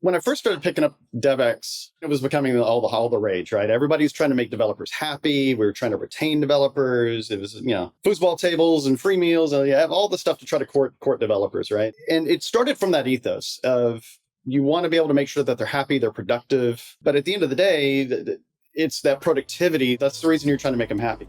when I first started picking up DevX, it was becoming all the rage, right? Everybody's trying to make developers happy. We were trying to retain developers. It was, foosball tables and free meals, and all the stuff to try to court developers, right? And it started from that ethos of you want to be able to make sure that they're happy, they're productive. But at the end of the day, it's that productivity. That's the reason you're trying to make them happy.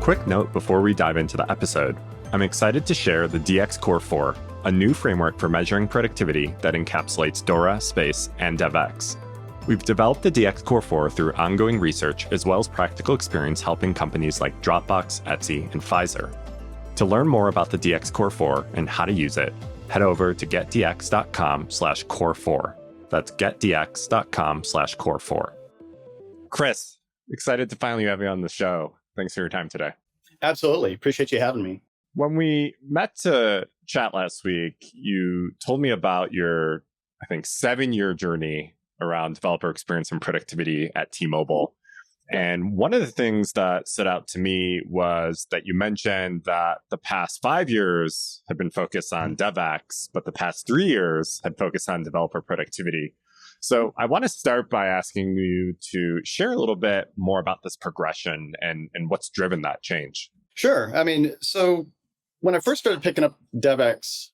Quick note before we dive into the episode, I'm excited to share the DX Core 4, a new framework for measuring productivity that encapsulates Dora, Space, and DevX. We've developed the DX Core 4 through ongoing research as well as practical experience helping companies like Dropbox, Etsy, and Pfizer. To learn more about the DX Core 4 and how to use it, head over to getdx.com/core4. That's getdx.com/core4. Chris, excited to finally have you on the show. Thanks for your time today. Absolutely. Appreciate you having me. When we met to chat last week, you told me about your, 7-year journey around developer experience and productivity at T-Mobile. And one of the things that stood out to me was that you mentioned that the past 5 years have been focused on DevX, but the past 3 years had focused on developer productivity. So I want to start by asking you to share a little bit more about this progression and what's driven that change. Sure. So when I first started picking up DevX,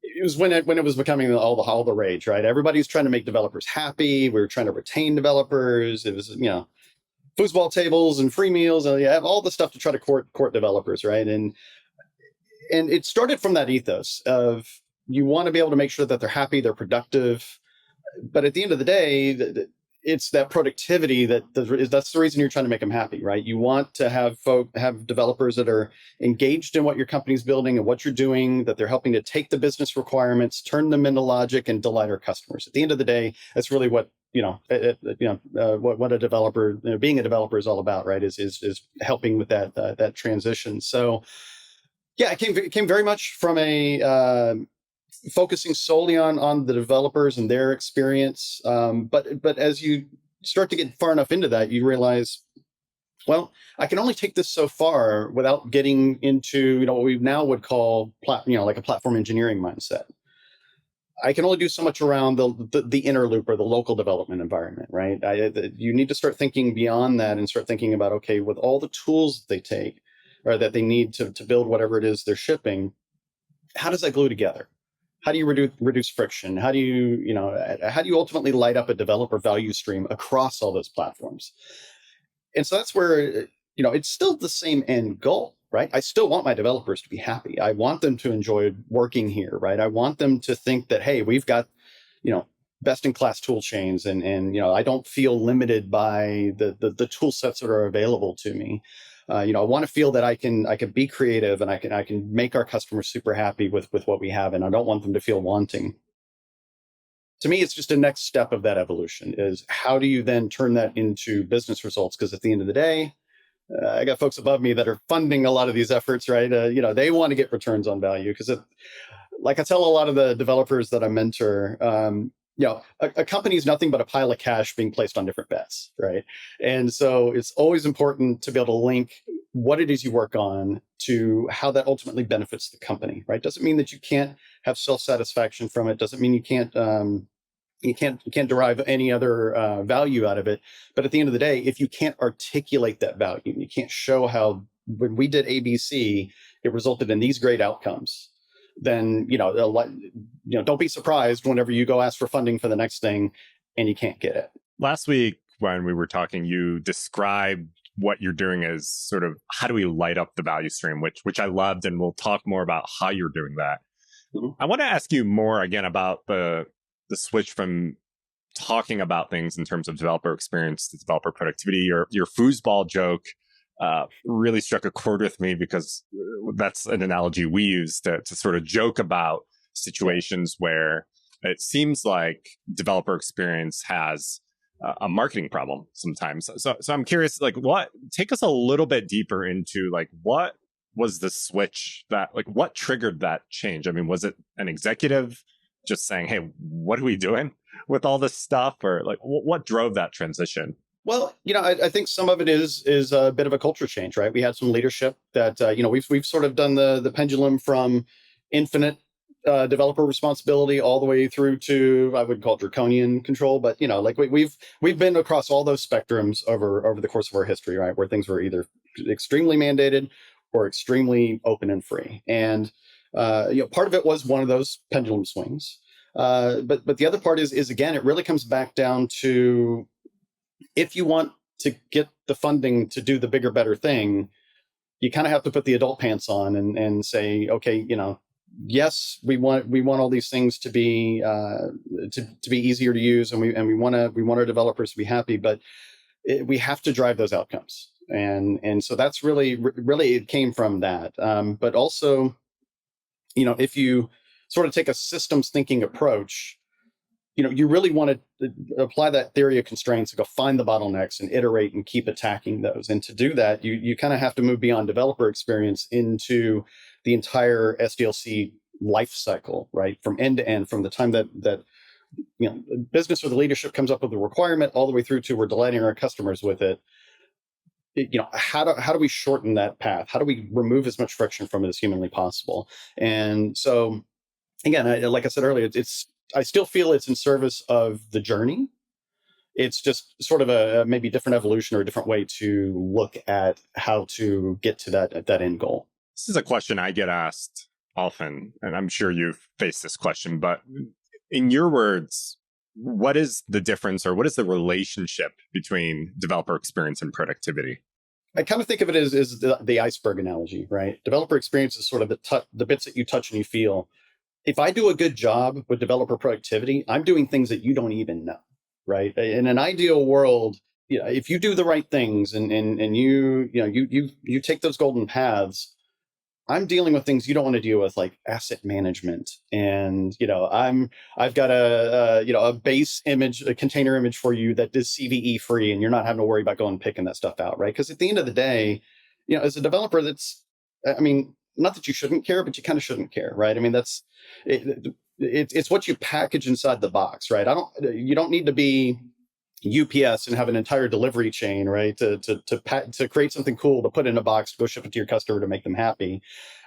it was when it was becoming all the rage, right? Everybody's trying to make developers happy. We were trying to retain developers. It was, foosball tables and free meals, and all the stuff to try to court developers, right? And it started from that ethos of you want to be able to make sure that they're happy, they're productive. But at the end of the day, it's that productivity that's the reason you're trying to make them happy, right? You want to have developers that are engaged in what your company's building and what you're doing, that they're helping to take the business requirements, turn them into logic, and delight our customers. At the end of the day, that's really what what a developer, being a developer is all about, right? Is helping with that transition. So, yeah, it came very much from a focusing solely on the developers and their experience. But as you start to get far enough into that, you realize, well, I can only take this so far without getting into what we now would call like a platform engineering mindset. I can only do so much around the inner loop or the local development environment, right? You need to start thinking beyond that and start thinking about, okay, with all the tools they take or that they need to build whatever it is they're shipping, how does that glue together? How do you reduce friction? How do you ultimately light up a developer value stream across all those platforms? And so that's where, it's still the same end goal, right? I still want my developers to be happy. I want them to enjoy working here, right? I want them to think that, hey, we've got, best in class tool chains and I don't feel limited by the tool sets that are available to me. I want to feel that I can be creative and I can make our customers super happy with what we have, and I don't want them to feel wanting. To me, it's just a next step of that evolution is how do you then turn that into business results? Because at the end of the day, I got folks above me that are funding a lot of these efforts, right? They want to get returns on value because, like I tell a lot of the developers that I mentor, a company is nothing but a pile of cash being placed on different bets, right? And so it's always important to be able to link what it is you work on to how that ultimately benefits the company, right? Doesn't mean that you can't have self-satisfaction from it. Doesn't mean you can't derive any other value out of it. But at the end of the day, if you can't articulate that value, you can't show how when we did ABC, it resulted in these great outcomes, then don't be surprised whenever you go ask for funding for the next thing and you can't get it. Last week when we were talking, you described what you're doing as sort of how do we light up the value stream, which I loved, and we'll talk more about how you're doing that. Mm-hmm. I want to ask you more again about the switch from talking about things in terms of developer experience to developer productivity. Your foosball joke really struck a chord with me because that's an analogy we use to sort of joke about situations where it seems like developer experience has a marketing problem sometimes. So I'm curious, take us a little bit deeper into what was the switch what triggered that change? I mean, was it an executive just saying, hey, what are we doing? with all this stuff, or like what drove that transition? Well, I think some of it is a bit of a culture change, right? We had some leadership that we've sort of done the pendulum from infinite developer responsibility all the way through to, I would call it, draconian control. But like we've been across all those spectrums over the course of our history, right? Where things were either extremely mandated or extremely open and free, and part of it was one of those pendulum swings. But the other part is again, it really comes back down to, if you want to get the funding to do the bigger, better thing, you kind of have to put the adult pants on and say, okay, yes, we want all these things to be easier to use, and we want our developers to be happy, but we have to drive those outcomes, and so that's really it came from that. But also, if you sort of take a systems thinking approach, you really want to apply that theory of constraints to go find the bottlenecks and iterate and keep attacking those. And to do that, you kind of have to move beyond developer experience into the entire SDLC life cycle, right? From end to end, from the time that business or the leadership comes up with a requirement all the way through to we're delighting our customers with it. How do we shorten that path? How do we remove as much friction from it as humanly possible? And so, again, like I said earlier, I still feel it's in service of the journey. It's just sort of a maybe different evolution or a different way to look at how to get to that end goal. This is a question I get asked often, and I'm sure you've faced this question, but in your words, what is the difference, or what is the relationship between developer experience and productivity? I kind of think of it as the iceberg analogy, right? Developer experience is sort of the bits that you touch and you feel. If I do a good job with developer productivity, I'm doing things that you don't even know, right? In an ideal world, if you do the right things and you take those golden paths, I'm dealing with things you don't want to deal with, like asset management, and I've got a base image, a container image for you that is CVE free, and you're not having to worry about going and picking that stuff out, right? Because at the end of the day, as a developer, not that you shouldn't care, but you kind of shouldn't care, right? I mean, it's what you package inside the box, right? You don't need to be UPS and have an entire delivery chain, right? To create something cool to put in a box to go ship it to your customer to make them happy.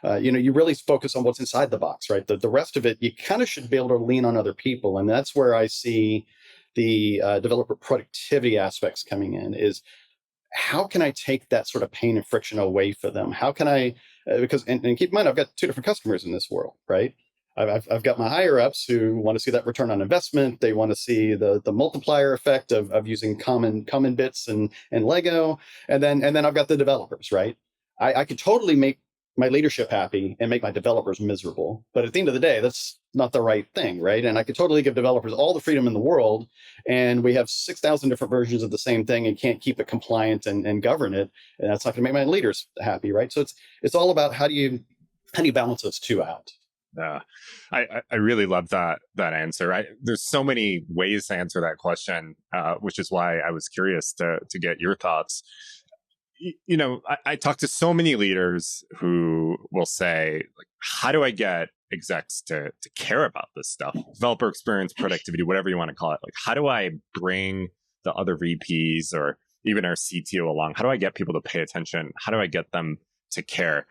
You really focus on what's inside the box, right? The rest of it, you kind of should be able to lean on other people, and that's where I see the developer productivity aspects coming in. Is how can I take that sort of pain and friction away for them? How can I? Because and keep in mind, I've got two different customers in this world, right? I've got my higher ups who want to see that return on investment. They want to see the multiplier effect of using common bits and Lego. And then I've got the developers, right? I could totally make my leadership happy and make my developers miserable. But at the end of the day, that's not the right thing, right? And I could totally give developers all the freedom in the world, and we have 6,000 different versions of the same thing and can't keep it compliant and govern it. And that's not going to make my leaders happy, right? So it's all about how do you balance those two out? I really love that answer. There's so many ways to answer that question, which is why I was curious to get your thoughts. I talk to so many leaders who will say, like, how do I get execs to care about this stuff? Developer experience, productivity, whatever you want to call it. Like, how do I bring the other VPs or even our CTO along? How do I get people to pay attention? How do I get them to care?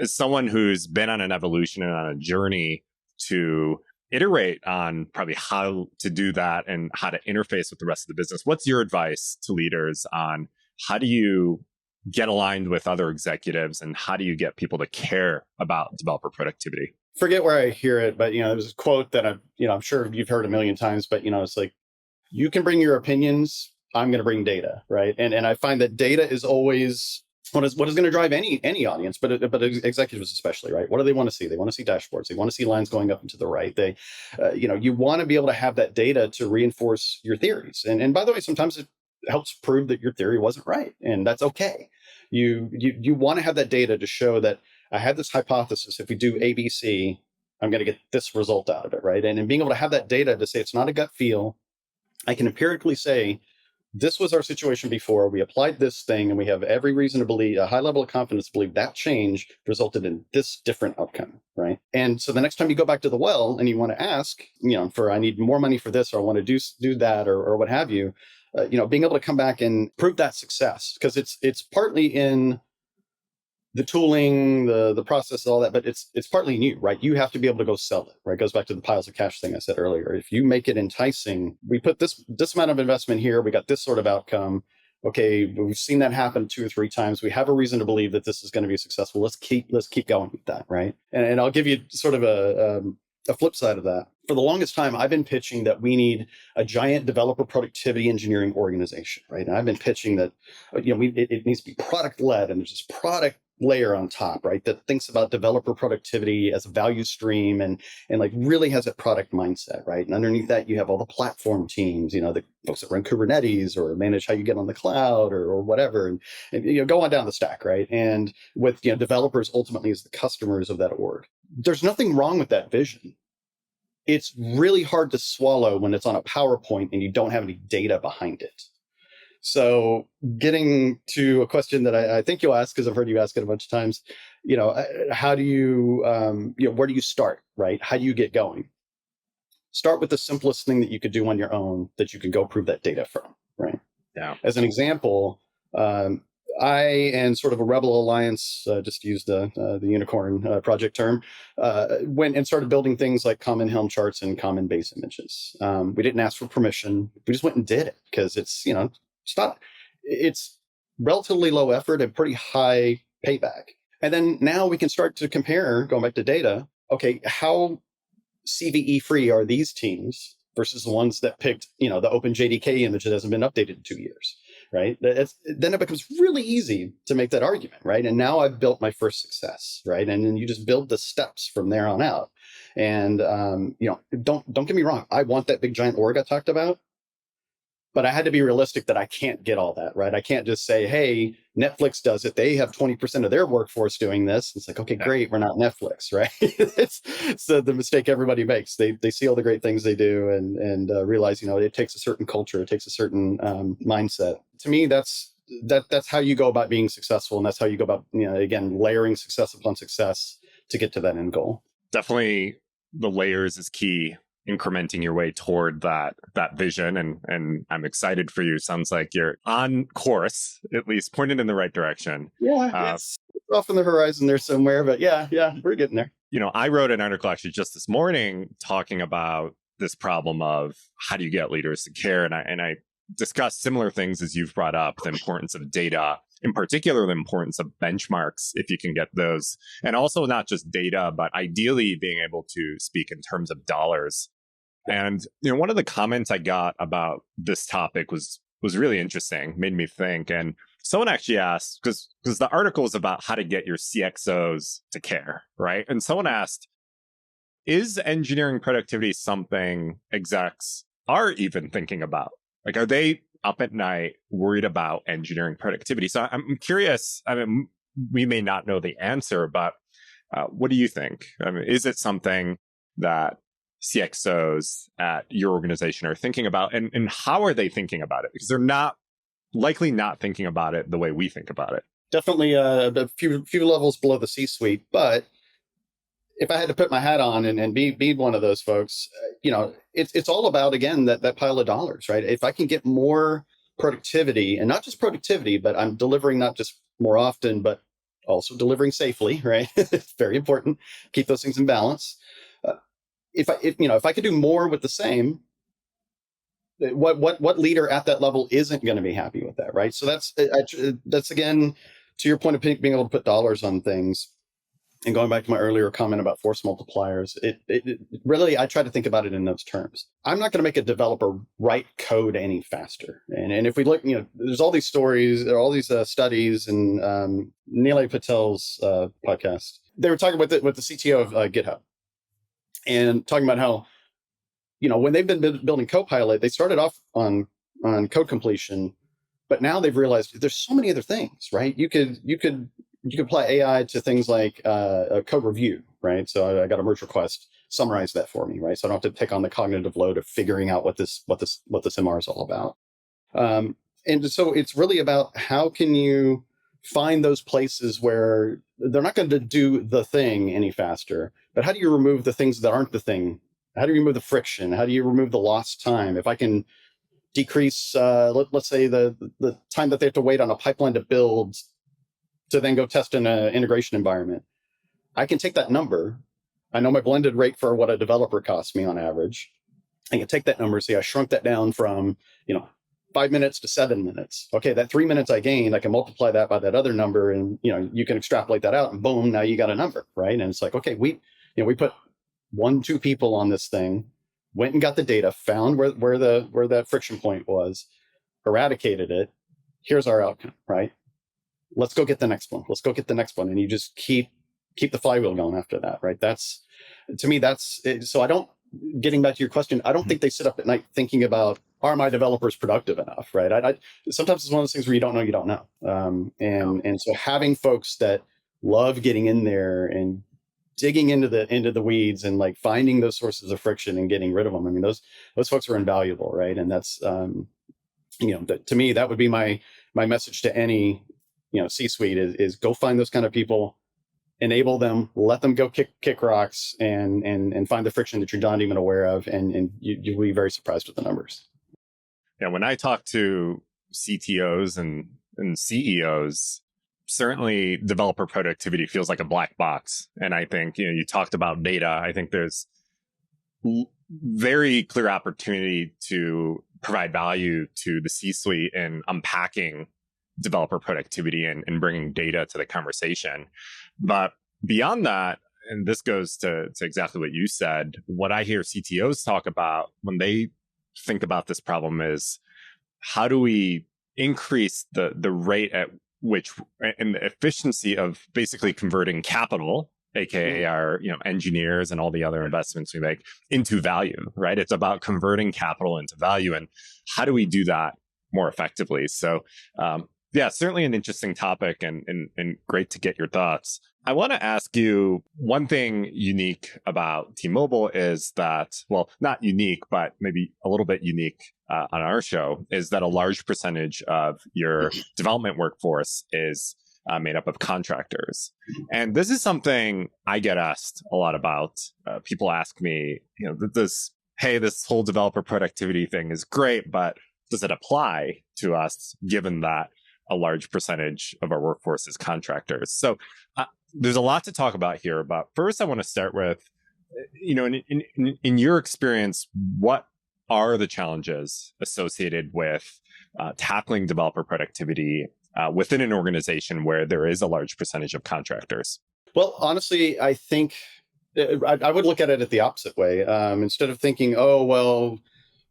As someone who's been on an evolution and on a journey to iterate on probably how to do that and how to interface with the rest of the business, what's your advice to leaders on how do you get aligned with other executives and how do you get people to care about developer productivity? Forget where I hear it, but there's a quote that I'm sure you've heard a million times, but it's like, you can bring your opinions, I'm going to bring data, right? And I find that data is always what is going to drive any audience, but executives especially, right? What do they want to see? They want to see dashboards. They want to see lines going up and to the right. They, you want to be able to have that data to reinforce your theories. And by the way, sometimes it helps prove that your theory wasn't right, and that's okay. You want to have that data to show that I had this hypothesis. If we do ABC, I'm going to get this result out of it, right? And being able to have that data to say it's not a gut feel, I can empirically say this was our situation before. We applied this thing, and we have every reason to believe, a high level of confidence to believe that change resulted in this different outcome, right? And so the next time you go back to the well and you want to ask, for I need more money for this, or I want to do that, or what have you, being able to come back and prove that success, because it's partly in the tooling, the process, all that, but it's partly in you, right? You have to be able to go sell it, right? It goes back to the piles of cash thing I said earlier. If you make it enticing, we put this amount of investment here, we got this sort of outcome. Okay, we've seen that happen 2 or 3 times. We have a reason to believe that this is going to be successful. Let's keep going with that, right? And I'll give you sort of a flip side of that. For the longest time, I've been pitching that we need a giant developer productivity engineering organization, right? And I've been pitching that, it needs to be product led, and there's this product layer on top, right, that thinks about developer productivity as a value stream, and like really has a product mindset, right? And underneath that, you have all the platform teams, the folks that run Kubernetes or manage how you get on the cloud, or whatever, and go on down the stack, right? And with developers ultimately as the customers of that org. There's nothing wrong with that vision. It's really hard to swallow when it's on a PowerPoint and you don't have any data behind it. So getting to a question that I think you'll ask, because I've heard you ask it a bunch of times, how do you, where do you start, right? How do you get going? Start with the simplest thing that you could do on your own that you can go prove that data from, right? Yeah. As an example, I and sort of a Rebel Alliance, just to use the unicorn project term, went and started building things like common Helm charts and common base images. We didn't ask for permission. We just went and did it because it's relatively low effort and pretty high payback. And then now we can start to compare, going back to data, okay, how CVE free are these teams versus the ones that picked, the open JDK image that hasn't been updated in 2 years, right? Then it becomes really easy to make that argument, right? And now I've built my first success, right? And then you just build the steps from there on out. And, don't get me wrong. I want that big giant org I talked about, but I had to be realistic that I can't get all that, right? I can't just say, hey, Netflix does it. They have 20% of their workforce doing this. It's like, okay, great. We're not Netflix, right? It's the mistake everybody makes. They see all the great things they do and realize, it takes a certain culture. It takes a certain mindset. To me, that's how you go about being successful. And that's how you go about, again, layering success upon success to get to that end goal. Definitely the layers is key. Incrementing your way toward that vision, and I'm excited for you. Sounds like you're on course, at least pointed in the right direction. Yeah, it's off on the horizon there somewhere, but yeah, we're getting there. I wrote an article actually just this morning talking about this problem of how do you get leaders to care, and I discussed similar things as you've brought up, the importance of data, in particular the importance of benchmarks, if you can get those, and also not just data, but ideally being able to speak in terms of dollars. And one of the comments I got about this topic was really interesting, made me think. And someone actually asked, because the article is about how to get your CXOs to care, right? And someone asked, is engineering productivity something execs are even thinking about? Like, are they up at night worried about engineering productivity? So I'm curious. I mean, we may not know the answer, but what do you think? I mean, is it something that CXOs at your organization are thinking about, and how are they thinking about it? Because they're likely not thinking about it the way we think about it. Definitely a few levels below the C-suite, but if I had to put my hat on and be one of those folks, it's all about, again, that pile of dollars, right? If I can get more productivity, and not just productivity, but I'm delivering not just more often, but also delivering safely, right? It's very important. Keep those things in balance. If I could do more with the same, what leader at that level isn't going to be happy with that, right? So that's again, to your point of being able to put dollars on things, and going back to my earlier comment about force multipliers, it really, I try to think about it in those terms. I'm not going to make a developer write code any faster. And if we look, there's all these stories, there are all these studies, and Nilay Patel's podcast, they were talking with the CTO of GitHub, and talking about how, when they've been building Copilot, they started off on code completion, but now they've realized there's so many other things, right? You could apply AI to things like a code review, right? So I got a merge request, summarize that for me, right? So I don't have to take on the cognitive load of figuring out what this MR is all about. And so it's really about how can you find those places where they're not going to do the thing any faster, but how do you remove the things that aren't the thing? How do you remove the friction? How do you remove the lost time? If I can decrease, let's say the time that they have to wait on a pipeline to build to then go test in an integration environment, I can take that number. I know my blended rate for what a developer costs me on average. I can take that number, say I shrunk that down from, 5 minutes to 7 minutes. Okay, that 3 minutes I gained, I can multiply that by that other number, and you can extrapolate that out, and boom, now you got a number, right? And it's like, okay, we put 1-2 people on this thing, went and got the data, found where that friction point was, eradicated it. Here's our outcome, right? Let's go get the next one. Let's go get the next one, and you just keep the flywheel going after that, right? That's, to me, that's it. So I don't. Getting back to your question, I don't think they sit up at night thinking about, are my developers productive enough, right? I sometimes it's one of those things where you don't know. And so having folks that love getting in there and digging into the weeds and like finding those sources of friction and getting rid of them. I mean, those folks are invaluable, right? And that's to me, that would be my message to any C-suite is go find those kind of people, enable them, let them go kick rocks, and find the friction that you're not even aware of, and you'll be very surprised with the numbers. Yeah, when I talk to CTOs and CEOs, certainly developer productivity feels like a black box. And I think you talked about data. I think there's very clear opportunity to provide value to the C-suite in unpacking developer productivity and bringing data to the conversation. But beyond that, and this goes to exactly what you said, what I hear CTOs talk about when they think about this problem is, how do we increase the rate at which and the efficiency of basically converting capital, aka our engineers and all the other investments we make, into value, right? It's about converting capital into value, and how do we do that more effectively? So yeah, certainly an interesting topic, and great to get your thoughts. I want to ask you, one thing unique about T-Mobile is that, well, not unique, but maybe a little bit unique on our show, is that a large percentage of your development workforce is made up of contractors. And this is something I get asked a lot about. People ask me, this whole developer productivity thing is great, but does it apply to us given that a large percentage of our workforce is contractors? So there's a lot to talk about here. But first, I want to start with, in your experience, what are the challenges associated with tackling developer productivity within an organization where there is a large percentage of contractors? Well, honestly, I think I would look at it the opposite way. Instead of thinking, oh, well,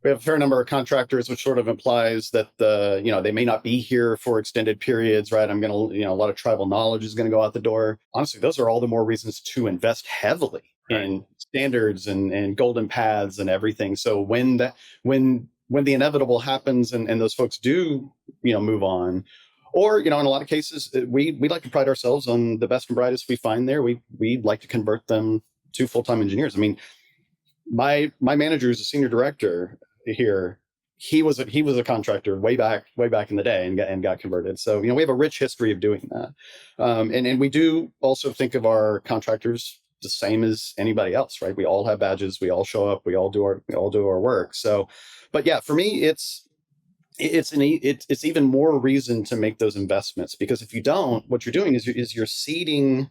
we have a fair number of contractors, which sort of implies that they may not be here for extended periods, right? I'm going to, a lot of tribal knowledge is going to go out the door. Honestly, those are all the more reasons to invest heavily in standards and golden paths and everything. So when the inevitable happens and those folks do, move on, or, in a lot of cases, we like to pride ourselves on the best and brightest we find there. We'd like to convert them to full-time engineers. I mean, my manager is a senior director here. He was a contractor way back in the day and got converted. So we have a rich history of doing that, and we do also think of our contractors the same as anybody else, right? We all have badges, we all show up, we all do our work. So, but yeah, for me, it's even more reason to make those investments, because if you don't, what you're doing is you're seeding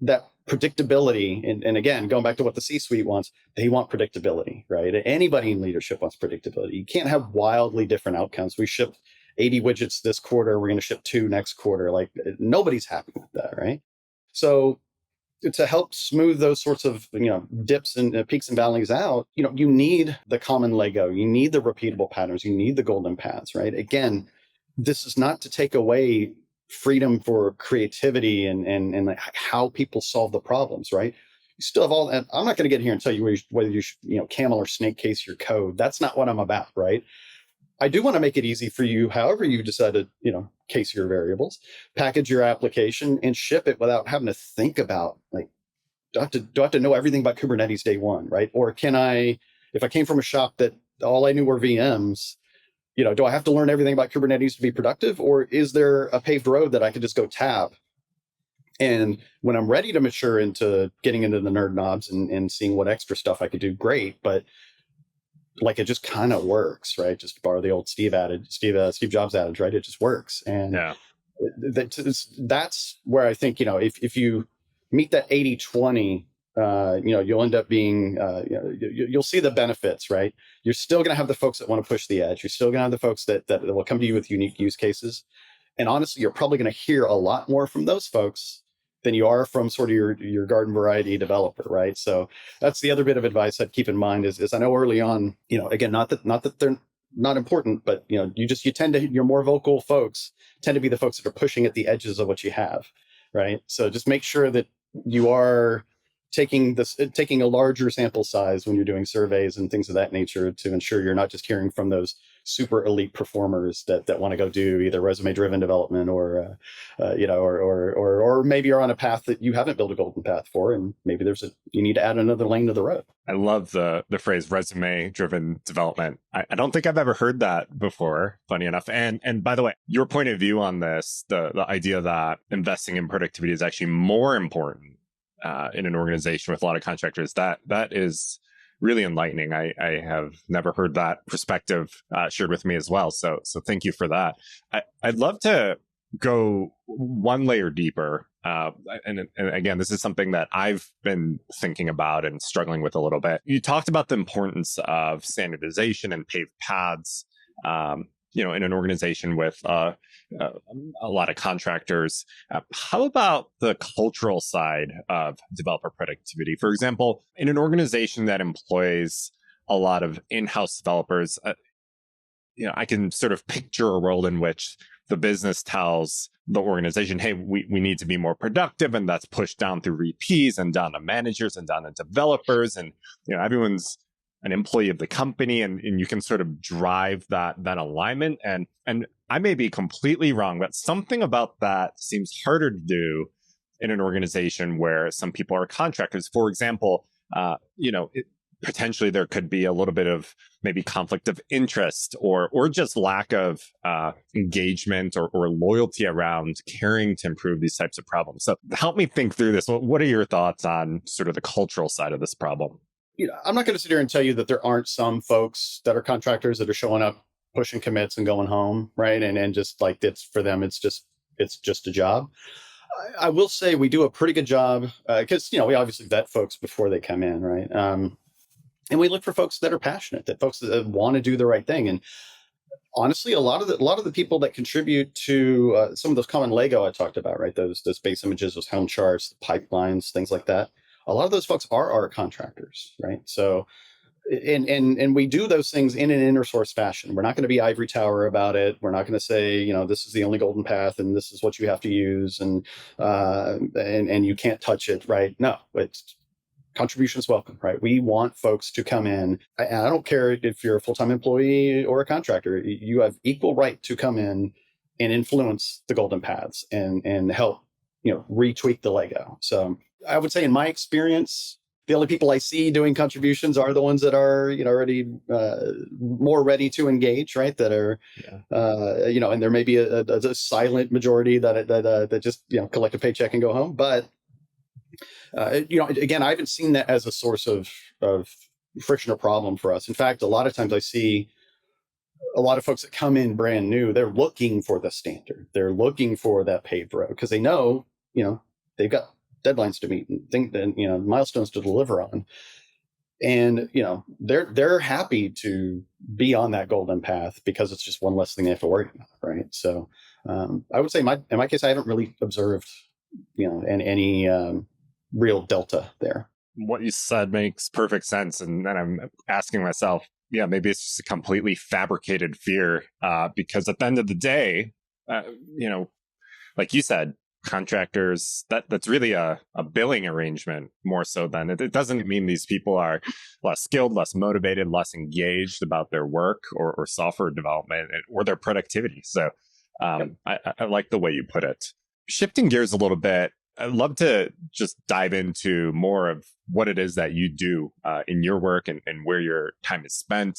that predictability. And again, going back to what the C-suite wants, they want predictability, right? Anybody in leadership wants predictability. You can't have wildly different outcomes. We shipped 80 widgets this quarter, we're going to ship 2 next quarter. Like, nobody's happy with that, right? So to help smooth those sorts of dips and peaks and valleys out, you need the common Lego, you need the repeatable patterns, you need the golden paths, right? Again, this is not to take away freedom for creativity and like how people solve the problems, right? You still have all that. I'm not going to get here and tell you whether you should, camel or snake case your code. That's not what I'm about, right? I do want to make it easy for you, however you decide to, case your variables, package your application, and ship it without having to think about, like, do I have to know everything about Kubernetes day one, right? Or can I, if I came from a shop that all I knew were VMs, do I have to learn everything about Kubernetes to be productive, or is there a paved road that I could just go tap? And when I'm ready to mature into getting into the nerd knobs and seeing what extra stuff I could do, great. But like, it just kind of works, right? Just to borrow the old Steve Jobs adage, right? It just works. And Yeah. that's where I think, if you meet that 80-20, you'll end up being, you'll see the benefits, right? You're still going to have the folks that want to push the edge. You're still going to have the folks that will come to you with unique use cases. And honestly, you're probably going to hear a lot more from those folks than you are from sort of your garden variety developer, right? So that's the other bit of advice I'd keep in mind is I know early on, again, not that they're not important, but your more vocal folks tend to be the folks that are pushing at the edges of what you have, right? So just make sure that you are taking a larger sample size when you're doing surveys and things of that nature to ensure you're not just hearing from those super elite performers that want to go do either resume driven development or maybe you're on a path that you haven't built a golden path for, and maybe you need to add another lane to the road. I love the phrase resume driven development. I don't think I've ever heard that before, funny enough. And by the way, your point of view on this, the idea that investing in productivity is actually more important in an organization with a lot of contractors, that is really enlightening. I have never heard that perspective shared with me as well. So thank you for that. I'd love to go one layer deeper. And again, this is something that I've been thinking about and struggling with a little bit. You talked about the importance of standardization and paved paths, in an organization with a lot of contractors. How about the cultural side of developer productivity? For example, in an organization that employs a lot of in-house developers, I can sort of picture a world in which the business tells the organization, hey, we need to be more productive, and that's pushed down through VPs and down to managers and down to developers, and everyone's an employee of the company, and you can sort of drive that alignment. And I may be completely wrong, but something about that seems harder to do in an organization where some people are contractors. For example, potentially there could be a little bit of maybe conflict of interest or just lack of engagement or loyalty around caring to improve these types of problems. So help me think through this. What are your thoughts on sort of the cultural side of this problem? I'm not going to sit here and tell you that there aren't some folks that are contractors that are showing up, pushing commits and going home, right? And just like it's for them, it's just a job. I will say we do a pretty good job because we obviously vet folks before they come in, right? And we look for folks that are passionate, that folks that want to do the right thing. And honestly, a lot of the people that contribute to some of those common Lego I talked about, right? Those base images, those Helm charts, the pipelines, things like that. A lot of those folks are our contractors, right? So, and we do those things in an inner source fashion. We're not going to be ivory tower about it. We're not going to say, this is the only golden path and this is what you have to use and you can't touch it, right? No, it's contributions welcome, right? We want folks to come in. I don't care if you're a full-time employee or a contractor. You have equal right to come in and influence the golden paths and help, retweak the Lego. So I would say in my experience, the only people I see doing contributions are the ones that are, already more ready to engage, right? That are, and there may be a silent majority that just, collect a paycheck and go home. But, again, I haven't seen that as a source of friction or problem for us. In fact, a lot of times I see a lot of folks that come in brand new, they're looking for the standard. They're looking for that paved road because they know, they've got deadlines to meet and milestones to deliver on. And, they're happy to be on that golden path because it's just one less thing they have to worry about. Right. So I would say in my case, I haven't really observed, any real delta there. What you said makes perfect sense. And then I'm asking myself, maybe it's just a completely fabricated fear because at the end of the day, like you said, contractors, that's really a billing arrangement more so than it doesn't mean these people are less skilled, less motivated, less engaged about their work or software development or their productivity. So I like the way you put it. Shifting gears a little bit, I'd love to just dive into more of what it is that you do in your work and where your time is spent.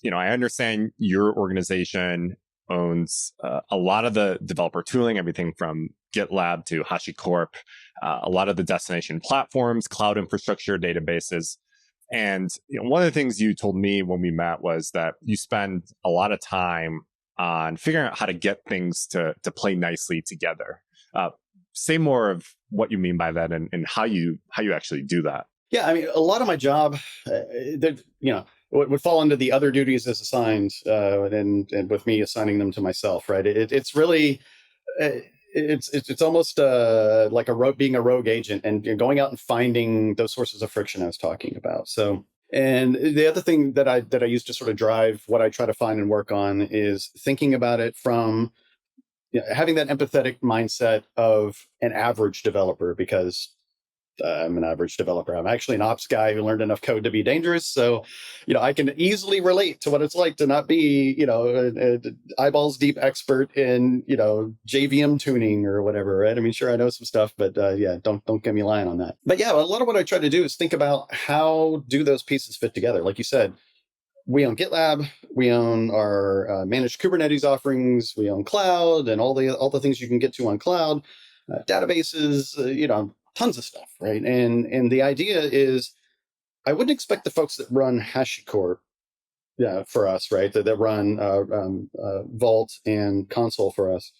I understand your organization owns a lot of the developer tooling, everything from GitLab to HashiCorp, a lot of the destination platforms, cloud infrastructure, databases. And one of the things you told me when we met was that you spend a lot of time on figuring out how to get things to play nicely together. Say more of what you mean by that and how you actually do that. Yeah, I mean, a lot of my job, would fall into the other duties as assigned, and with me assigning them to myself, right? It's really, it's almost like being a rogue agent and going out and finding those sources of friction I was talking about. So, and the other thing that I use to sort of drive what I try to find and work on is thinking about it from having that empathetic mindset of an average developer, because I'm an average developer. I'm actually an ops guy who learned enough code to be dangerous. So, I can easily relate to what it's like to not be, an eyeballs deep expert in, JVM tuning or whatever, right? I mean, sure, I know some stuff, but don't get me lying on that. But yeah, a lot of what I try to do is think about how do those pieces fit together. Like you said, we own GitLab, we own our managed Kubernetes offerings, we own cloud and all the things you can get to on cloud, databases, tons of stuff, right? And the idea is, I wouldn't expect the folks that run HashiCorp, for us, right, that run Vault and Console for us,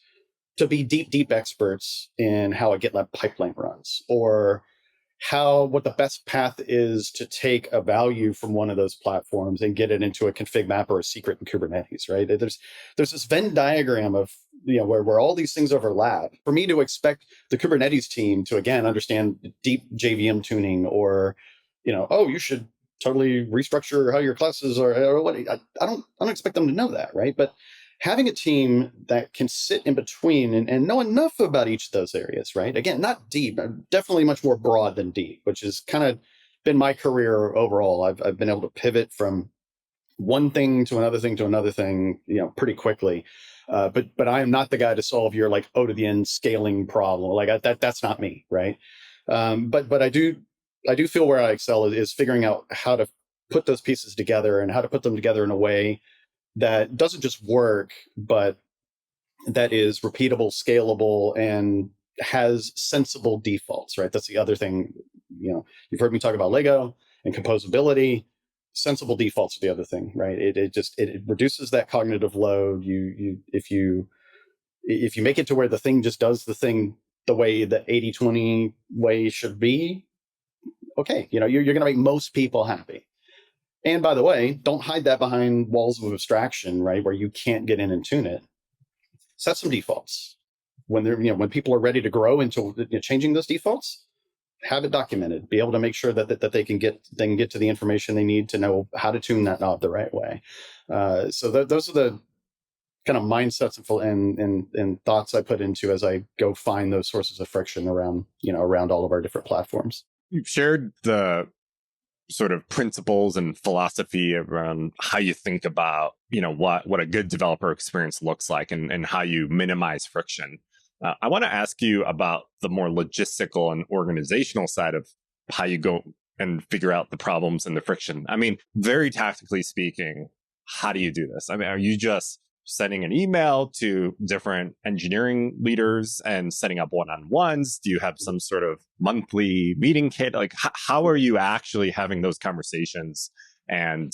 to be deep experts in how a GitLab pipeline runs, or what the best path is to take a value from one of those platforms and get it into a config map or a secret in Kubernetes, right? There's this Venn diagram of where all these things overlap. For me to expect the Kubernetes team to again understand deep JVM tuning, or you should totally restructure how your classes are, or what, I don't expect them to know that, right? But having a team that can sit in between and know enough about each of those areas, right? Again, not deep, definitely much more broad than deep, which has kind of been my career overall. I've been able to pivot from one thing to another thing to another thing, pretty quickly. But I am not the guy to solve your like O to the N scaling problem. Like that's not me, right? But I do feel where I excel is figuring out how to put those pieces together and how to put them together in a way that doesn't just work, but that is repeatable, scalable, and has sensible defaults, right? That's the other thing. You've heard me talk about Lego and composability. Sensible defaults are the other thing, right? It reduces that cognitive load. If you make it to where the thing just does the thing the way the 80-20 way should be, okay, you're going to make most people happy. And by the way, don't hide that behind walls of abstraction, right? Where you can't get in and tune it. Set some defaults. When when people are ready to grow into changing those defaults, have it documented. Be able to make sure that they can get to the information they need to know how to tune that knob the right way. So those are the kind of mindsets and thoughts I put into as I go find those sources of friction around all of our different platforms. You've shared the sort of principles and philosophy around how you think about, what a good developer experience looks like and how you minimize friction. I want to ask you about the more logistical and organizational side of how you go and figure out the problems and the friction. I mean, very tactically speaking, how do you do this? I mean, are you just sending an email to different engineering leaders and setting up one-on-ones? Do you have some sort of monthly meeting kit? Like, how are you actually having those conversations and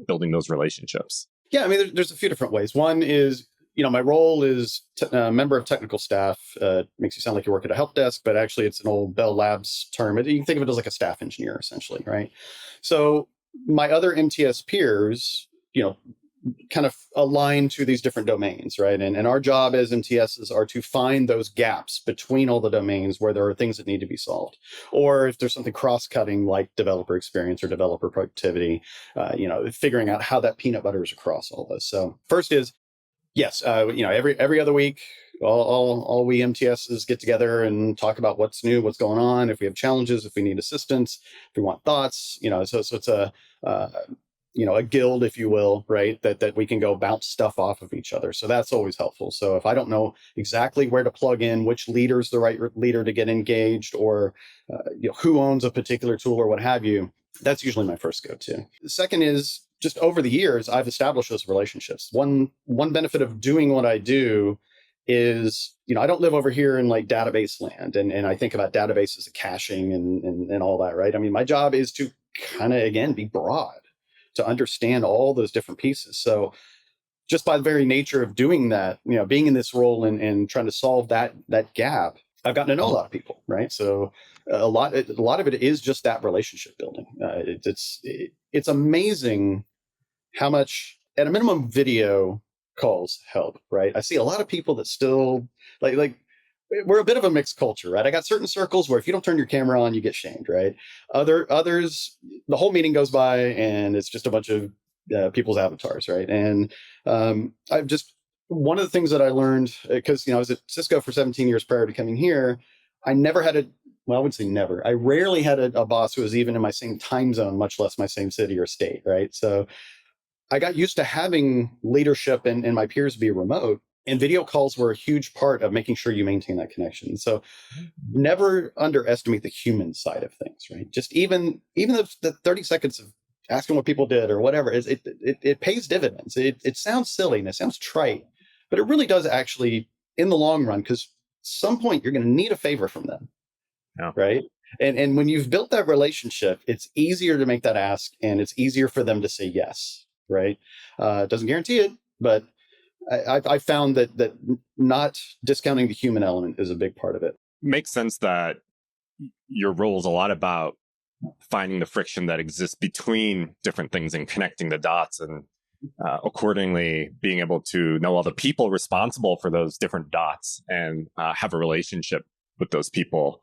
building those relationships? Yeah, I mean, there's a few different ways. One is, my role is a member of technical staff. Makes you sound like you work at a help desk, but actually it's an old Bell Labs term. You can think of it as like a staff engineer, essentially, right? So my other MTS peers, kind of align to these different domains, right? And our job as MTSs are to find those gaps between all the domains where there are things that need to be solved. Or if there's something cross-cutting like developer experience or developer productivity, figuring out how that peanut butter is across all this. So first is, yes, every other week, all we MTSs get together and talk about what's new, what's going on, if we have challenges, if we need assistance, if we want thoughts, so it's a guild, if you will, right? That we can go bounce stuff off of each other. So that's always helpful. So if I don't know exactly where to plug in, which leader's the right leader to get engaged, or who owns a particular tool or what have you, that's usually my first go-to. The second is just over the years, I've established those relationships. One benefit of doing what I do is, I don't live over here in like database land, and I think about databases and caching and all that, right? I mean, my job is to kind of, again, be broad, to understand all those different pieces. So just by the very nature of doing that, being in this role and trying to solve that gap, I've gotten to know a lot of people, right? So a lot of it is just that relationship building. It's amazing how much, at a minimum, video calls help, right? I see a lot of people that still like we're a bit of a mixed culture, right? I got certain circles where if you don't turn your camera on, you get shamed, right? Others, the whole meeting goes by and it's just a bunch of people's avatars, right? And I've just, one of the things that I learned, because I was at Cisco for 17 years prior to coming here, I never had I would say never. I rarely had a boss who was even in my same time zone, much less my same city or state, right? So I got used to having leadership and my peers be remote, and video calls were a huge part of making sure you maintain that connection. So never underestimate the human side of things, right? Just even the 30 seconds of asking what people did or whatever, it pays dividends. It sounds silly and it sounds trite, but it really does actually in the long run, because at some point you're going to need a favor from them. Yeah. Right. And when you've built that relationship, it's easier to make that ask, and it's easier for them to say yes. Right. It doesn't guarantee it, but I found that not discounting the human element is a big part of it. Makes sense that your role is a lot about finding the friction that exists between different things and connecting the dots, and accordingly being able to know all the people responsible for those different dots and have a relationship with those people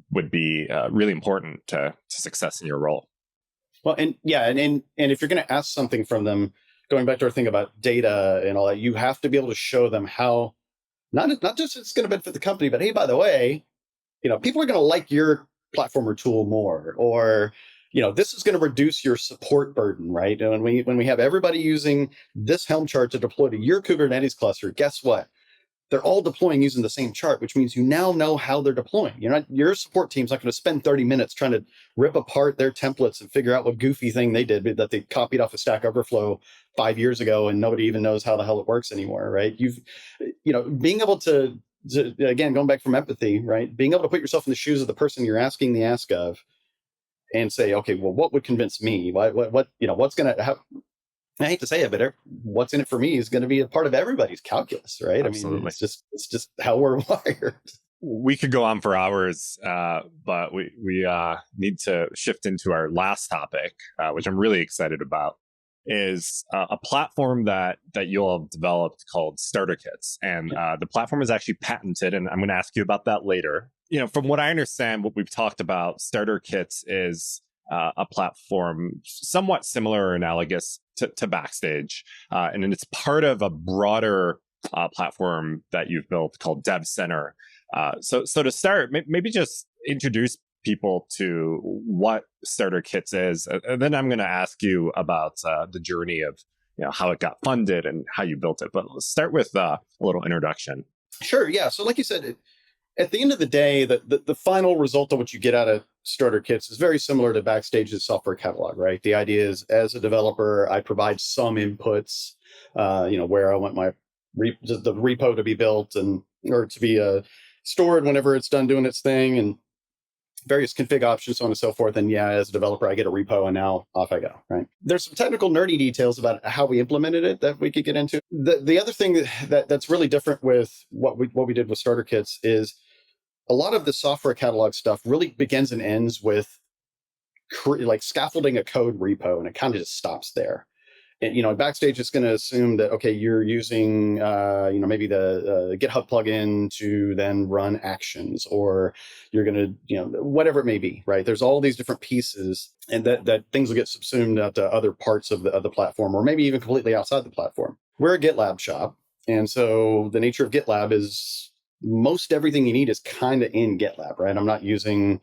would be really important to success in your role. Well, and if you're going to ask something from them, going back to our thing about data and all that, you have to be able to show them how not just it's going to benefit the company, but hey, by the way, people are going to like your platform or tool more, or this is going to reduce your support burden, right? And when we have everybody using this Helm chart to deploy to your Kubernetes cluster, guess what? They're all deploying using the same chart, which means you now know how they're deploying. Your support team's not going to spend 30 minutes trying to rip apart their templates and figure out what goofy thing they did that they copied off of Stack Overflow 5 years ago, and nobody even knows how the hell it works anymore, right? Being able to again, going back from empathy, right? Being able to put yourself in the shoes of the person you're asking the ask of, and say, okay, well, what would convince me? What's going to happen? I hate to say it, but what's in it for me is going to be a part of everybody's calculus, right? Absolutely. I mean, it's just how we're wired. We could go on for hours, but we need to shift into our last topic, which I'm really excited about, is a platform that you all have developed called Starter Kits. And the platform is actually patented, and I'm going to ask you about that later. From what I understand, what we've talked about, Starter Kits is a platform somewhat similar or analogous to Backstage. And it's part of a broader platform that you've built called Dev Center. So to start, maybe just introduce people to what Starter Kits is, and then I'm going to ask you about the journey of how it got funded and how you built it. But let's start with a little introduction. Sure. Yeah. So like you said, at the end of the day, the final result of what you get out of Starter Kits is very similar to Backstage's software catalog, right? The idea is, as a developer, I provide some inputs, where I want my the repo to be built or to be stored whenever it's done doing its thing, and various config options, so on and so forth. And as a developer, I get a repo, and now off I go, right? There's some technical nerdy details about how we implemented it that we could get into. The other thing that's really different with what we did with Starter Kits is a lot of the software catalog stuff really begins and ends with like scaffolding a code repo, and it kind of just stops there. And Backstage is going to assume that, okay, you're using maybe the GitHub plugin to then run actions, or you're going to whatever it may be, right? There's all these different pieces, and that things will get subsumed out to other parts of the platform, or maybe even completely outside the platform. We're a GitLab shop, and so the nature of GitLab is most everything you need is kind of in GitLab, right? I'm not using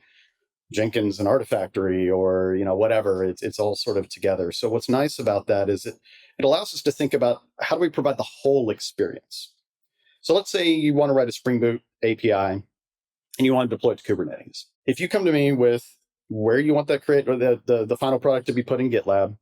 Jenkins and Artifactory or whatever. It's all sort of together. So what's nice about that is it allows us to think about how do we provide the whole experience. So let's say you want to write a Spring Boot API and you want to deploy it to Kubernetes. If you come to me with where you want that or the final product to be put in GitLab,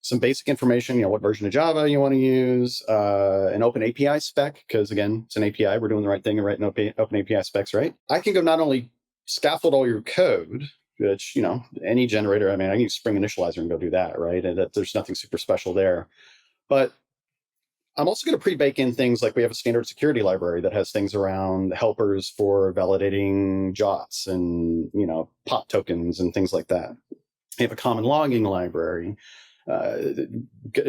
some basic information, what version of Java you want to use, an open API spec, because again, it's an API. We're doing the right thing and writing open API specs, right? I can go not only scaffold all your code, which, any generator, I can use Spring Initializer and go do that, right? And there's nothing super special there. But I'm also going to pre-bake in things like we have a standard security library that has things around helpers for validating JOTs and, POP tokens and things like that. We have a common logging library.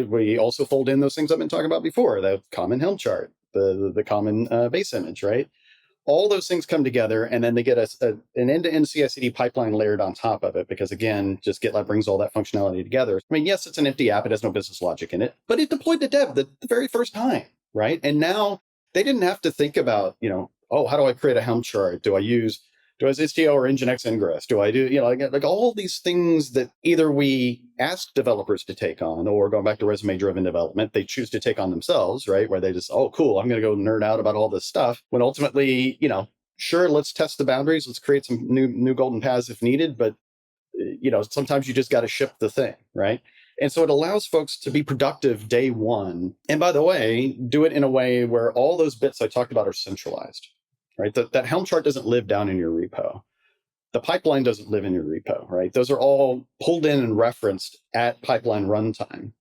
We also fold in those things I've been talking about before, the common Helm chart, the common base image, right? All those things come together, and then they get an end-to-end CI/CD pipeline layered on top of it, because again, just GitLab brings all that functionality together. Yes, it's an empty app. It has no business logic in it, but it deployed to dev the very first time, right? And now they didn't have to think about, how do I create a Helm chart? Do I use Istio or Nginx Ingress? Do I do, like all these things that either we ask developers to take on, or going back to resume-driven development, they choose to take on themselves, right? Where they just, oh, cool, I'm going to go nerd out about all this stuff. When ultimately, sure, let's test the boundaries. Let's create some new golden paths if needed. But, sometimes you just got to ship the thing, right? And so it allows folks to be productive day one. And by the way, do it in a way where all those bits I talked about are centralized. Right, that Helm chart doesn't live down in your repo. The pipeline doesn't live in your repo, right? Those are all pulled in and referenced at pipeline runtime,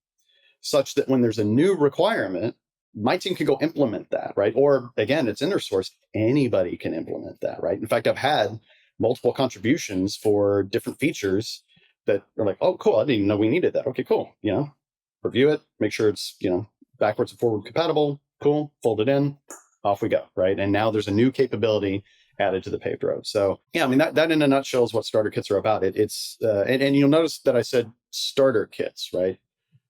such that when there's a new requirement, my team can go implement that, right? Or again, it's inner-sourced. Anybody can implement that, right? In fact, I've had multiple contributions for different features that are like, oh, cool, I didn't even know we needed that. Okay, cool. Review it, make sure it's, backwards and forward compatible. Cool, fold it in. Off we go, right? And now there's a new capability added to the paved road. So yeah, that in a nutshell is what starter kits are about. It's and you'll notice that I said starter kits, right?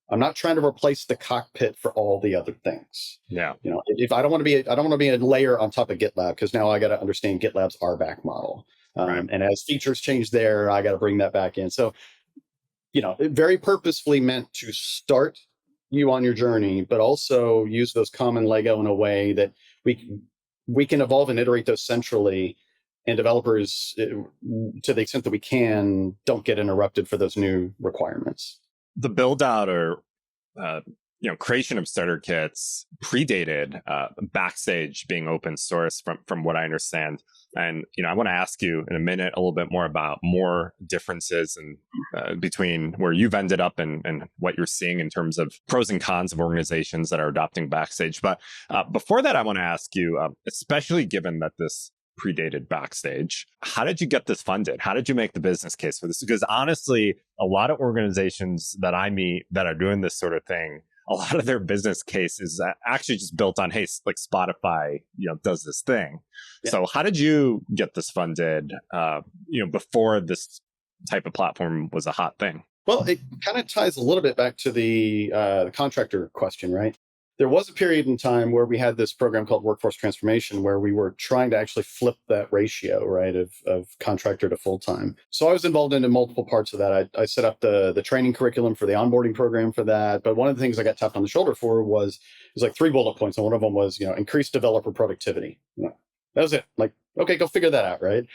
I'm not trying to replace the cockpit for all the other things. Yeah. If I don't want to be a layer on top of GitLab, because now I got to understand GitLab's RBAC model. Right. And as features change there, I got to bring that back in. So, very purposefully meant to start you on your journey, but also use those common Lego in a way that we can evolve and iterate those centrally, and developers, to the extent that we can, don't get interrupted for those new requirements. The build out or creation of starter kits predated Backstage being open source, from what I understand. And I want to ask you in a minute a little bit more about more differences and between where you've ended up and what you're seeing in terms of pros and cons of organizations that are adopting Backstage. But before that, I want to ask you, especially given that this predated Backstage, how did you get this funded? How did you make the business case for this? Because honestly, a lot of organizations that I meet that are doing this sort of thing, a lot of their business case is actually just built on, hey, like Spotify, does this thing. Yeah. So how did you get this funded, before this type of platform was a hot thing? Well, it kind of ties a little bit back to the contractor question, right? There was a period in time where we had this program called Workforce Transformation, where we were trying to actually flip that ratio, right, of contractor to full-time. So I was involved in multiple parts of that. I set up the training curriculum for the onboarding program for that. But one of the things I got tapped on the shoulder for was like 3 bullet points. And one of them was, increase developer productivity. That was it. Like, okay, go figure that out, right?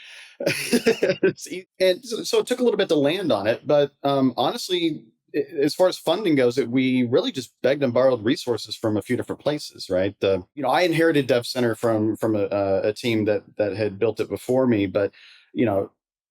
And so it took a little bit to land on it. But honestly, as far as funding goes, we really just begged and borrowed resources from a few different places, right? I inherited Dev Center from a team that had built it before me, but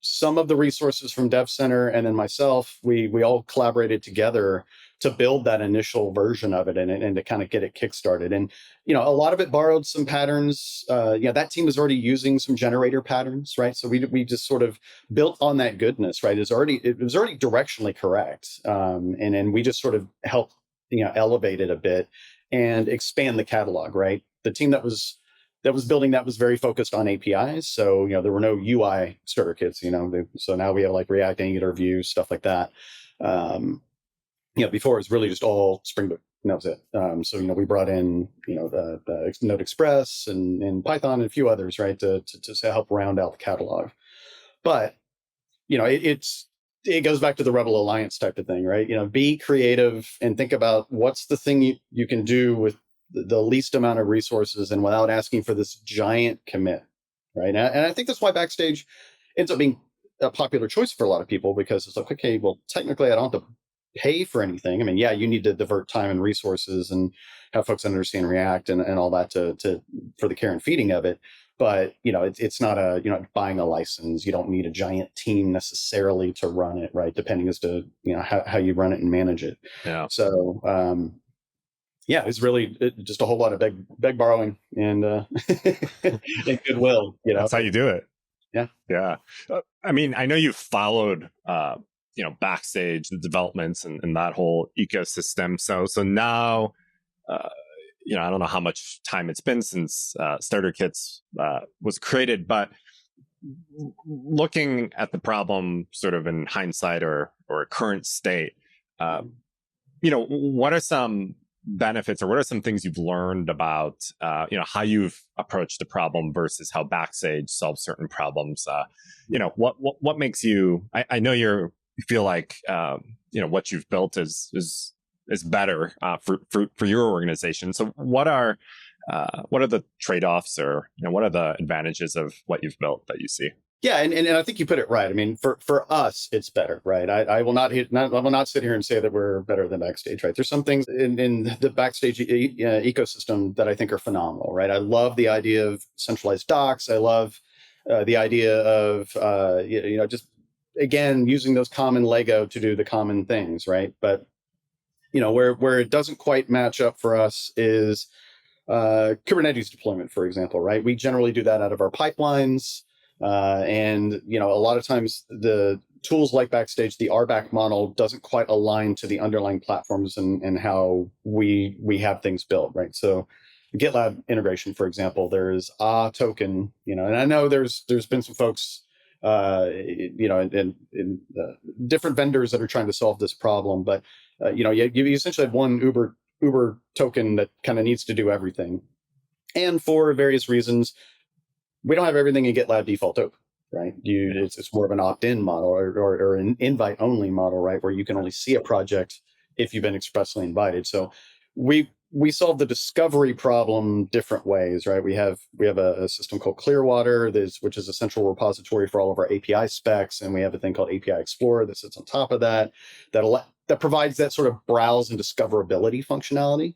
some of the resources from Dev Center and then myself, we all collaborated together to build that initial version of it and to kind of get it kickstarted. And a lot of it borrowed some patterns. That team was already using some generator patterns, right? So we just sort of built on that goodness, right? It was already directionally correct, and we just sort of helped elevate it a bit and expand the catalog, right? The team that was building that was very focused on APIs, so there were no UI starter kits. So now we have like React, Angular, Vue, stuff like that. Before it was really just all Spring Boot, and that was it. So we brought in the Node Express and Python and a few others, right, to help round out the catalog. But it goes back to the Rebel Alliance type of thing, right? Be creative and think about what's the thing you can do with the least amount of resources and without asking for this giant commit, right? And I think that's why Backstage ends up being a popular choice for a lot of people, because it's like, okay, well, technically I don't have to pay for anything. I mean, yeah, you need to divert time and resources and have folks understand React and all that to for the care and feeding of it. But it's not you're not buying a license. You don't need a giant team necessarily to run it, right? Depending as to how you run it and manage it. Yeah. So yeah, it's really just a whole lot of beg borrowing and and goodwill. That's how you do it. Yeah. Yeah. I mean, I know you've followed Backstage, the developments and that whole ecosystem. So now, I don't know how much time it's been since Starter Kits was created, but looking at the problem sort of in hindsight or current state, what are some benefits or what are some things you've learned about, how you've approached the problem versus how Backstage solves certain problems? What makes you, I know you feel like, what you've built is better for your organization. So what are the trade-offs or what are the advantages of what you've built that you see? Yeah, and I think you put it right. I mean, for us, it's better, right? I will not sit here and say that we're better than Backstage, right? There's some things in the Backstage ecosystem that I think are phenomenal, right? I love the idea of centralized docs. I love the idea of just again using those common Lego to do the common things, right? But where it doesn't quite match up for us is Kubernetes deployment, for example, right? We generally do that out of our pipelines. And a lot of times the tools like Backstage, the RBAC model doesn't quite align to the underlying platforms and how we have things built, right? So GitLab integration, for example, there's a token, and I know there's been some folks, in different vendors that are trying to solve this problem, but you essentially have one Uber token that kind of needs to do everything, and for various reasons. We don't have everything in GitLab default open, right? It's more of an opt-in model or an invite-only model, right? Where you can only see a project if you've been expressly invited. So we solve the discovery problem different ways, right? We have a system called Clearwater, which is a central repository for all of our API specs, and we have a thing called API Explorer that sits on top of that provides that sort of browse and discoverability functionality.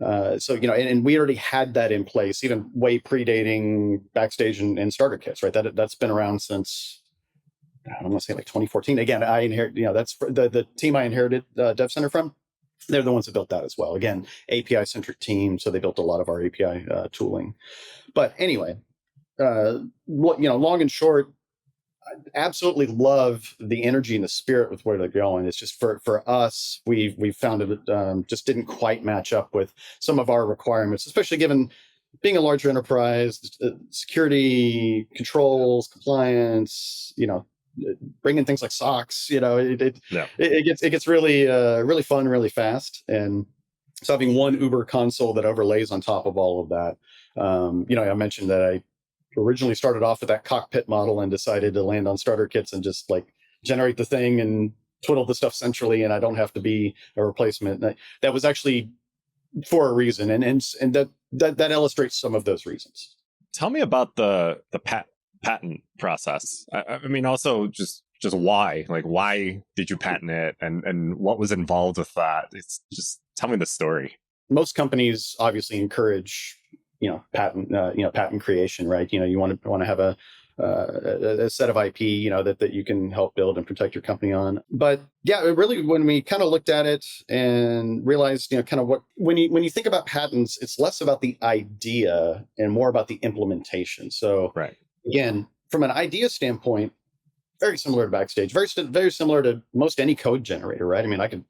And we already had that in place, even way predating Backstage and Starter Kits, right? That's been around since, I'm going to say like 2014. Again, I inherit, that's the team I inherited Dev Center from. They're the ones that built that as well. Again, API centric team, so they built a lot of our API tooling. But anyway, long and short, absolutely love the energy and the spirit with where they're going. It's just for us, we've found it just didn't quite match up with some of our requirements, especially given being a larger enterprise, security, controls, compliance, bringing things like SOX, it gets really, really fun, really fast. And so having one Uber console that overlays on top of all of that, I mentioned that I originally started off with that cockpit model and decided to land on Starter Kits and just like generate the thing and twiddle the stuff centrally, and I don't have to be a replacement. That was actually for a reason, and that illustrates some of those reasons. Tell me about the patent process. I mean, also just why? Like, why did you patent it, and what was involved with that? It's just tell me the story. Most companies obviously encourage patent creation, right? You want to have a set of IP, that you can help build and protect your company on. But yeah, really, when we kind of looked at it and realized, kind of when you think about patents, it's less about the idea and more about the implementation. So right. Again, from an idea standpoint, very similar to Backstage, very similar to most any code generator, right? I mean, I could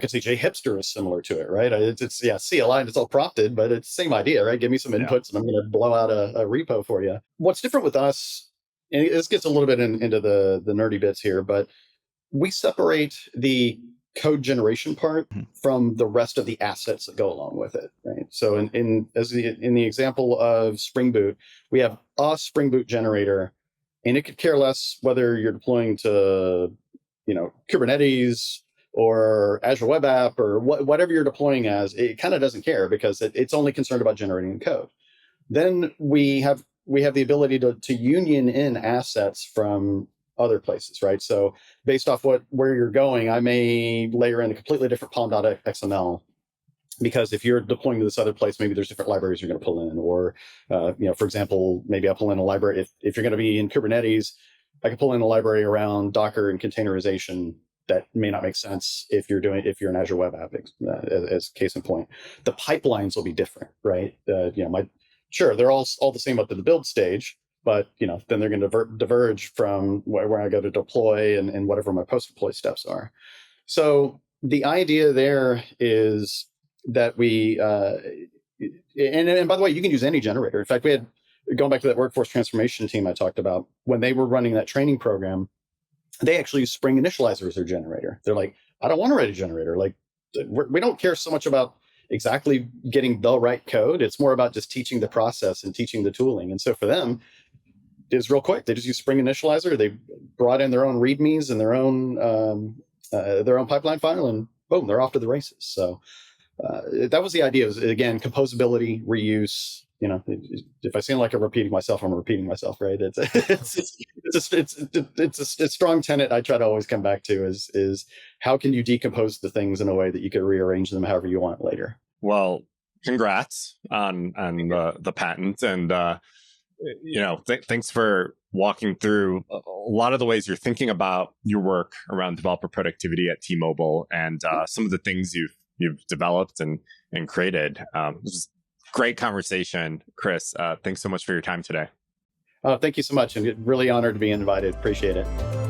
say JHipster is similar to it, right? It's CLI and it's all prompted, but it's the same idea, right? Give me some inputs and I'm going to blow out a repo for you. What's different with us, and this gets a little bit into the nerdy bits here, but we separate the code generation part from the rest of the assets that go along with it, right? So in the example of Spring Boot, we have a Spring Boot generator, and it could care less whether you're deploying to, Kubernetes or Azure Web App or whatever you're deploying as. It kind of doesn't care because it's only concerned about generating code. Then we have the ability to union in assets from other places, right? So based off where you're going, I may layer in a completely different pom.xml, because if you're deploying to this other place, maybe there's different libraries you're going to pull in, or for example, maybe I'll pull in a library. If you're going to be in Kubernetes, I can pull in a library around Docker and containerization that may not make sense if you're an Azure web app, as case in point. The pipelines will be different, right? Sure, they're all the same up to the build stage, but then they're going to diverge from where I go to deploy and whatever my post deploy steps are. So the idea there is that we and by the way, you can use any generator. In fact, we had, going back to that workforce transformation team I talked about, when they were running that training program, they actually use Spring Initializer as their generator. They're like, I don't want to write a generator. Like, we don't care so much about exactly getting the right code. It's more about just teaching the process and teaching the tooling. And so for them, it's real quick. They just use Spring Initializer. They brought in their own READMEs and their own pipeline file, and boom, they're off to the races. So that was the idea. Was, again, composability, reuse. If I seem like I'm repeating myself, I'm repeating myself, right? It's a strong tenet I try to always come back to is how can you decompose the things in a way that you can rearrange them however you want later. Well, congrats on the patent, and thanks for walking through a lot of the ways you're thinking about your work around developer productivity at T-Mobile, and some of the things you've developed and created. This is great conversation, Chris. Thanks so much for your time today. Thank you so much. I'm really honored to be invited. Appreciate it.